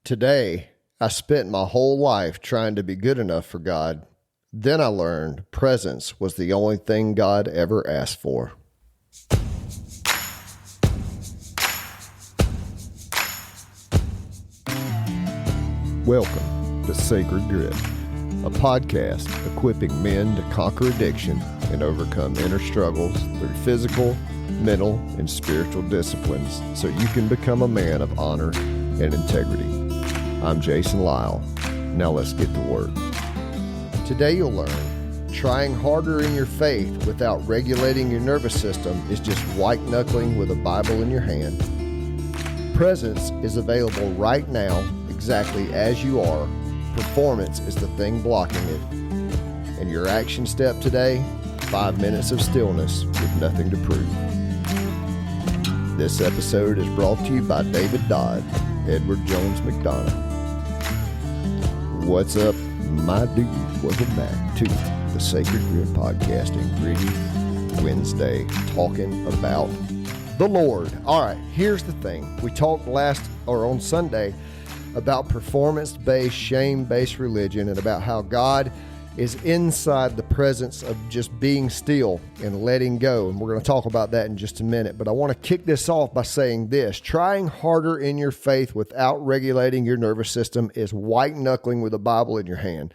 Today, I spent my whole life trying to be good enough for God. Then I learned presence was the only thing God ever asked for. Welcome to Sacred Grit, a podcast equipping men to conquer addiction and overcome inner struggles through physical, mental, and spiritual disciplines so you can become a man of honor and integrity. I'm Jason Lyle. Now let's get to work. Today you'll learn trying harder in your faith without regulating your nervous system is just white knuckling with a Bible in your hand. Presence is available right now exactly as you are. Performance is the thing blocking it. And your action step today, 5 minutes of stillness with nothing to prove. This episode is brought to you by David Dodd, Edward Jones McDonough. What's up, my dudes? Welcome back to the Sacred Grit Podcast and Gritty Wednesday, talking about the Lord. All right, here's the thing. We talked on Sunday about performance-based, shame-based religion and about how God is inside the presence of just being still and letting go. And we're going to talk about that in just a minute. But I want to kick this off by saying this. Trying harder in your faith without regulating your nervous system is white knuckling with a Bible in your hand.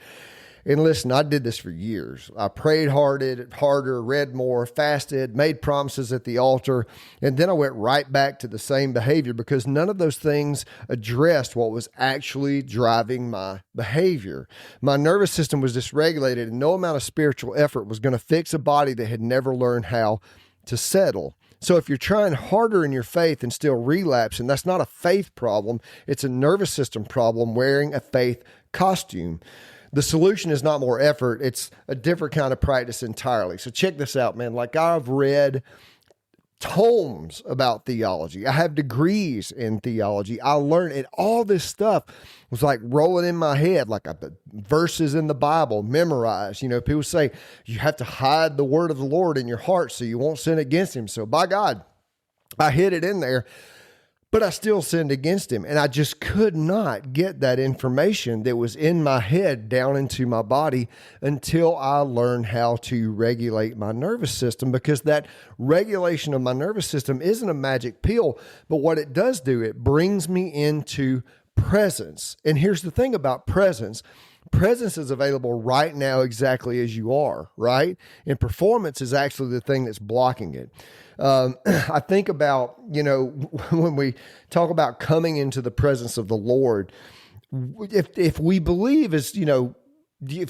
And listen, I did this for years. I prayed harder, read more, fasted, made promises at the altar, and then I went right back to the same behavior because none of those things addressed what was actually driving my behavior. My nervous system was dysregulated, and no amount of spiritual effort was going to fix a body that had never learned how to settle. So if you're trying harder in your faith and still relapsing, that's not a faith problem. It's a nervous system problem wearing a faith costume. The solution is not more effort. It's a different kind of practice entirely. So check this out, man. Like, I've read tomes about theology. I have degrees in theology. I learned it. All this stuff was like rolling in my head, like verses in the Bible memorized. You know, people say you have to hide the word of the Lord in your heart so you won't sin against him. So by God, I hid it in there. But I still sinned against him, and I just could not get that information that was in my head down into my body until I learned how to regulate my nervous system, because that regulation of my nervous system isn't a magic pill, but what it does do, it brings me into presence. And here's the thing about presence. Presence is available right now exactly as you are, right? And performance is actually the thing that's blocking it. I think about, when we talk about coming into the presence of the Lord, if we believe if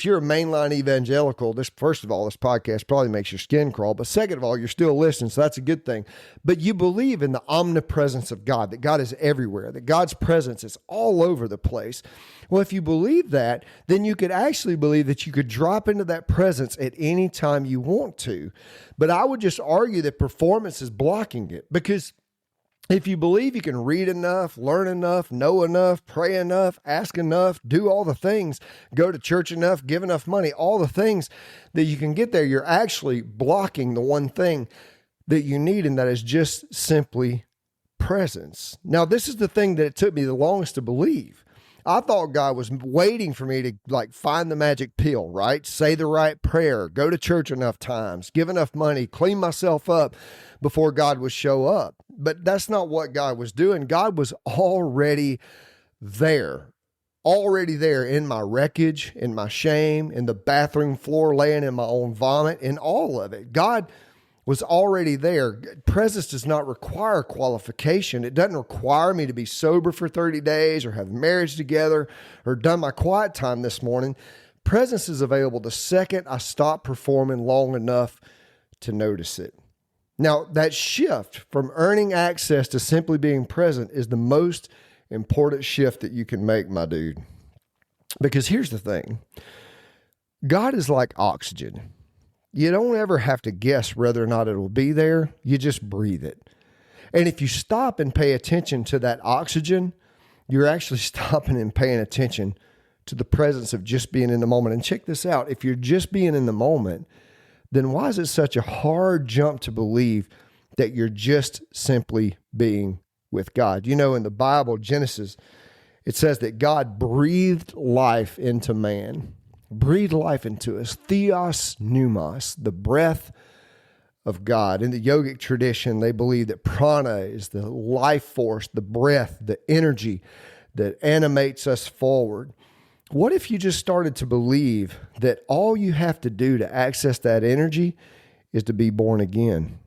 you're a mainline evangelical, first of all, this podcast probably makes your skin crawl, but second of all, you're still listening, so that's a good thing. But you believe in the omnipresence of God, that God is everywhere, that God's presence is all over the place. Well, if you believe that, then you could actually believe that you could drop into that presence at any time you want to. But I would just argue that performance is blocking it, because if you believe you can read enough, learn enough, know enough, pray enough, ask enough, do all the things, go to church enough, give enough money, all the things that you can get there, you're actually blocking the one thing that you need, and that is just simply presence. Now, this is the thing that it took me the longest to believe. I thought God was waiting for me to find the magic pill, right? Say the right prayer, go to church enough times, give enough money, clean myself up before God would show up. But that's not what God was doing. God was already there in my wreckage, in my shame, in the bathroom floor, laying in my own vomit, in all of it. God was already there. Presence does not require qualification. It doesn't require me to be sober for 30 days or have marriage together or done my quiet time this morning. Presence is available the second I stop performing long enough to notice it. Now, that shift from earning access to simply being present is the most important shift that you can make, my dude. Because here's the thing. God is like oxygen. You don't ever have to guess whether or not it will be there. You just breathe it. And if you stop and pay attention to that oxygen, you're actually stopping and paying attention to the presence of just being in the moment. And check this out. If you're just being in the moment, then why is it such a hard jump to believe that you're just simply being with God? You know, in the Bible, Genesis, It says that God breathed life into man, breathed life into us. Theos pneumos, the breath of God. In the yogic tradition, they believe that prana is the life force, the breath, the energy that animates us forward. What if you just started to believe that all you have to do to access that energy is to be born again?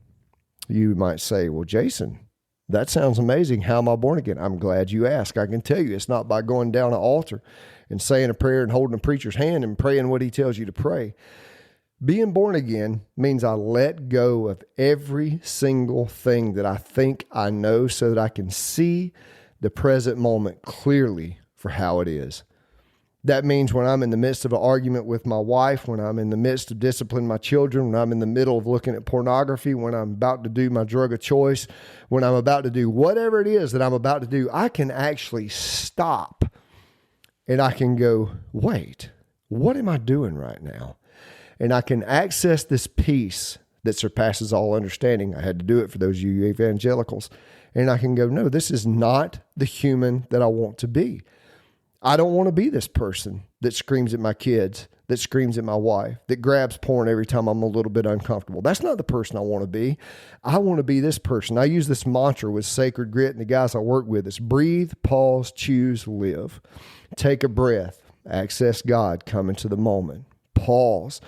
You might say, well, Jason, that sounds amazing. How am I born again? I'm glad you asked. I can tell you it's not by going down an altar and saying a prayer and holding a preacher's hand and praying what he tells you to pray. Being born again means I let go of every single thing that I think I know so that I can see the present moment clearly for how it is. That means when I'm in the midst of an argument with my wife, when I'm in the midst of disciplining my children, when I'm in the middle of looking at pornography, when I'm about to do my drug of choice, when I'm about to do whatever it is that I'm about to do, I can actually stop and I can go, wait, what am I doing right now? And I can access this peace that surpasses all understanding. I had to do it for those of you evangelicals. And I can go, no, this is not the human that I want to be. I don't want to be this person that screams at my kids, that screams at my wife, that grabs porn every time I'm a little bit uncomfortable. That's not the person I want to be. I want to be this person. I use this mantra with Sacred Grit and the guys I work with. It's breathe, pause, choose, live. Take a breath, access God, come into the moment. Pause.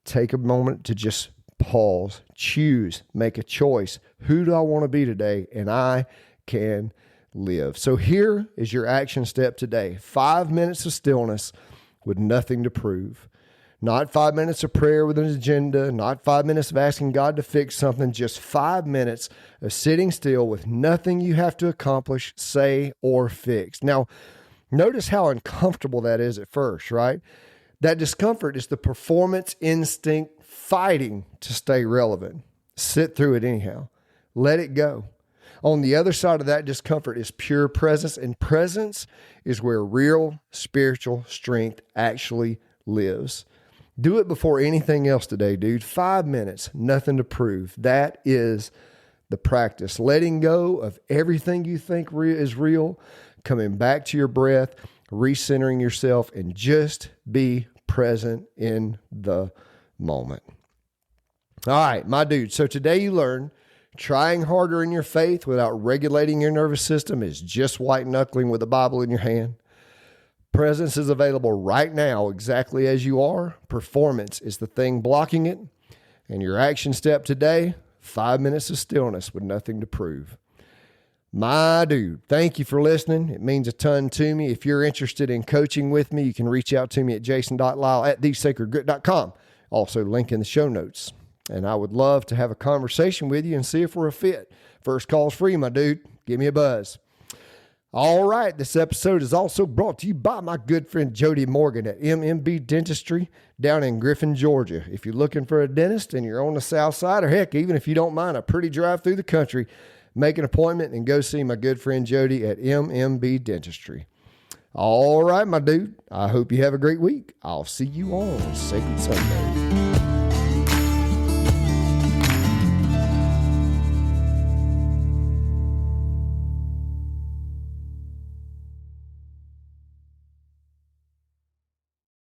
Take a moment to just pause, choose, make a choice. Who do I want to be today? And I can live. So here is your action step today. 5 minutes of stillness with nothing to prove. Not 5 minutes of prayer with an agenda, not 5 minutes of asking God to fix something, just 5 minutes of sitting still with nothing you have to accomplish, say, or fix. Now, notice how uncomfortable that is at first, right? That discomfort is the performance instinct fighting to stay relevant. Sit through it anyhow. Let it go. On the other side of that discomfort is pure presence, and presence is where real spiritual strength actually lives. Do it before anything else today, dude. 5 minutes, nothing to prove. That is the practice. Letting go of everything you think is real, coming back to your breath, recentering yourself, and just be present in the moment. All right, my dude. So today you learned trying harder in your faith without regulating your nervous system is just white knuckling with a Bible in your hand. Presence is available right now exactly as you are. Performance is the thing blocking it. And your action step today, 5 minutes of stillness with nothing to prove. My dude, thank you for listening. It means a ton to me. If you're interested in coaching with me, you can reach out to me at jason.lyle@thesacredgrit.com. Also, link in the show notes. And I would love to have a conversation with you and see if we're a fit. First call's free, my dude. Give me a buzz. All right. This episode is also brought to you by my good friend Jody Morgan at MMB Dentistry down in Griffin, Georgia. If you're looking for a dentist and you're on the south side, or heck, even if you don't mind a pretty drive through the country, make an appointment and go see my good friend Jody at MMB Dentistry. All right, my dude. I hope you have a great week. I'll see you on Sacred Sunday.